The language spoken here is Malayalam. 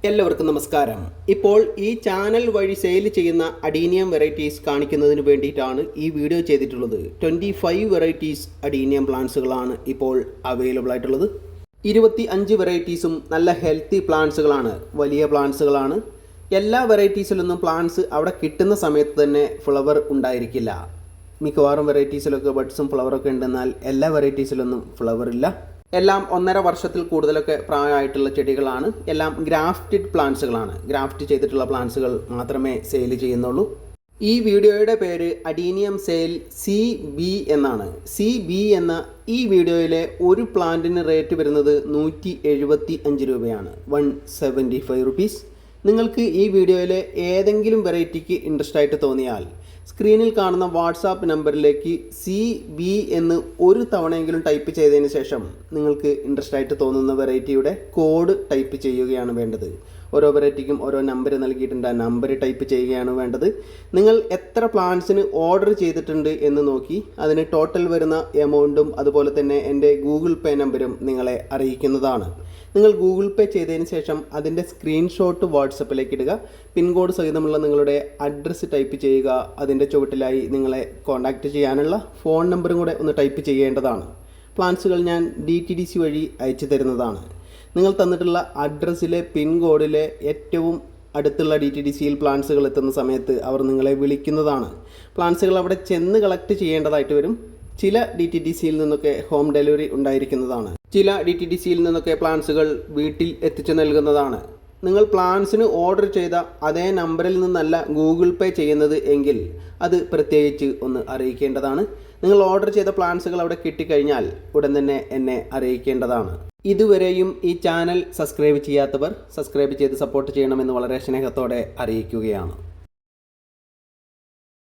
എല്ലാവർക്കും നമസ്കാരം. ഇപ്പോൾ ഈ ചാനൽ വഴി സെയിൽ ചെയ്യുന്ന അഡീനിയം വെറൈറ്റീസ് കാണിക്കുന്നതിന് വേണ്ടിയിട്ടാണ് ഈ വീഡിയോ ചെയ്തിട്ടുള്ളത്. 25 വെറൈറ്റീസ് അഡീനിയം പ്ലാന്റ്സുകളാണ് ഇപ്പോൾ അവൈലബിൾ ആയിട്ടുള്ളത്. 25 വെറൈറ്റീസും നല്ല ഹെൽത്തി പ്ലാന്റ്സുകളാണ്, വലിയ പ്ലാന്റ്സുകളാണ്. എല്ലാ വെറൈറ്റീസിലൊന്നും പ്ലാന്റ്സ് അവിടെ കിട്ടുന്ന സമയത്ത് തന്നെ ഫ്ലവർ ഉണ്ടായിരിക്കില്ല. മിക്കവാറും വെറൈറ്റീസിലൊക്കെ ബഡ്സും ഫ്ലവറൊക്കെ ഉണ്ടെന്നാൽ എല്ലാ വെറൈറ്റീസിലൊന്നും ഫ്ലവർ ഇല്ല. എല്ലാം 1.5 വർഷത്തിൽ കൂടുതലൊക്കെ പ്രായമായിട്ടുള്ള ചെടികളാണ്. എല്ലാം ഗ്രാഫ്റ്റഡ് പ്ലാന്റ്സുകളാണ്. ഗ്രാഫ്റ്റ് ചെയ്തിട്ടുള്ള പ്ലാന്റ്സുകൾ മാത്രമേ സെയിൽ ചെയ്യുന്നുള്ളൂ. ഈ വീഡിയോയുടെ പേര് അഡീനിയം സെയിൽ CB എന്നാണ്. CB എന്ന ഈ വീഡിയോയിലെ ഒരു പ്ലാന്റിന് റേറ്റ് വരുന്നത് 175 രൂപയാണ്, 175 റുപ്പീസ്. നിങ്ങൾക്ക് ഈ വീഡിയോയിലെ ഏതെങ്കിലും വെറൈറ്റിക്ക് ഇൻട്രസ്റ്റ് ആയിട്ട് തോന്നിയാൽ സ്ക്രീനിൽ കാണുന്ന വാട്സാപ്പ് നമ്പറിലേക്ക് CB എന്ന് ഒരു തവണയെങ്കിലും ടൈപ്പ് ചെയ്തതിന് ശേഷം നിങ്ങൾക്ക് ഇൻട്രസ്റ്റ് ആയിട്ട് തോന്നുന്ന വെറൈറ്റിയുടെ കോഡ് ടൈപ്പ് ചെയ്യുകയാണ് വേണ്ടത്. ഓരോ വെറൈറ്റിക്കും ഓരോ നമ്പർ നൽകിയിട്ടുണ്ട്, ആ നമ്പർ ടൈപ്പ് ചെയ്യുകയാണ് വേണ്ടത്. നിങ്ങൾ എത്ര പ്ലാന്റ്സിന് ഓർഡർ ചെയ്തിട്ടുണ്ട് എന്ന് നോക്കി അതിന് ടോട്ടൽ വരുന്ന എമൗണ്ടും അതുപോലെ തന്നെ എൻ്റെ ഗൂഗിൾ പേ നമ്പരും നിങ്ങളെ അറിയിക്കുന്നതാണ്. നിങ്ങൾ ഗൂഗിൾ പേ ചെയ്തതിന് ശേഷം അതിൻ്റെ സ്ക്രീൻഷോട്ട് വാട്സപ്പിലേക്ക് ഇടുക. പിൻകോഡ് സഹിതമുള്ള നിങ്ങളുടെ അഡ്രസ്സ് ടൈപ്പ് ചെയ്യുക. അതിൻ്റെ ചുവട്ടിലായി നിങ്ങളെ കോൺടാക്റ്റ് ചെയ്യാനുള്ള ഫോൺ നമ്പറും കൂടെ ഒന്ന് ടൈപ്പ് ചെയ്യേണ്ടതാണ്. പ്ലാൻസുകൾ ഞാൻ DTDC വഴി അയച്ചു തരുന്നതാണ്. നിങ്ങൾ തന്നിട്ടുള്ള അഡ്രസ്സിലെ പിൻകോഡിലെ ഏറ്റവും അടുത്തുള്ള DTDCയിൽ പ്ലാൻസുകൾ എത്തുന്ന സമയത്ത് അവർ നിങ്ങളെ വിളിക്കുന്നതാണ്. പ്ലാൻസുകൾ അവിടെ ചെന്ന് കളക്ട് ചെയ്യേണ്ടതായിട്ട് വരും. ചില DTDCയിൽ നിന്നൊക്കെ ഹോം ഡെലിവറി ഉണ്ടായിരിക്കുന്നതാണ്. ചില DTDCയിൽ നിന്നൊക്കെ പ്ലാൻസുകൾ വീട്ടിൽ എത്തിച്ചു നൽകുന്നതാണ്. നിങ്ങൾ പ്ലാൻസിന് ഓർഡർ ചെയ്ത അതേ നമ്പറിൽ നിന്നല്ല ഗൂഗിൾ പേ ചെയ്യുന്നത് എങ്കിൽ അത് പ്രത്യേകിച്ച് ഒന്ന് അറിയിക്കേണ്ടതാണ്. നിങ്ങൾ ഓർഡർ ചെയ്ത പ്ലാൻസുകൾ അവിടെ കിട്ടിക്കഴിഞ്ഞാൽ ഉടൻ തന്നെ എന്നെ അറിയിക്കേണ്ടതാണ്. ഇതുവരെയും ഈ ചാനൽ സബ്സ്ക്രൈബ് ചെയ്യാത്തവർ സബ്സ്ക്രൈബ് ചെയ്ത് സപ്പോർട്ട് ചെയ്യണമെന്ന് വളരെ സ്നേഹത്തോടെ അറിയിക്കുകയാണ്.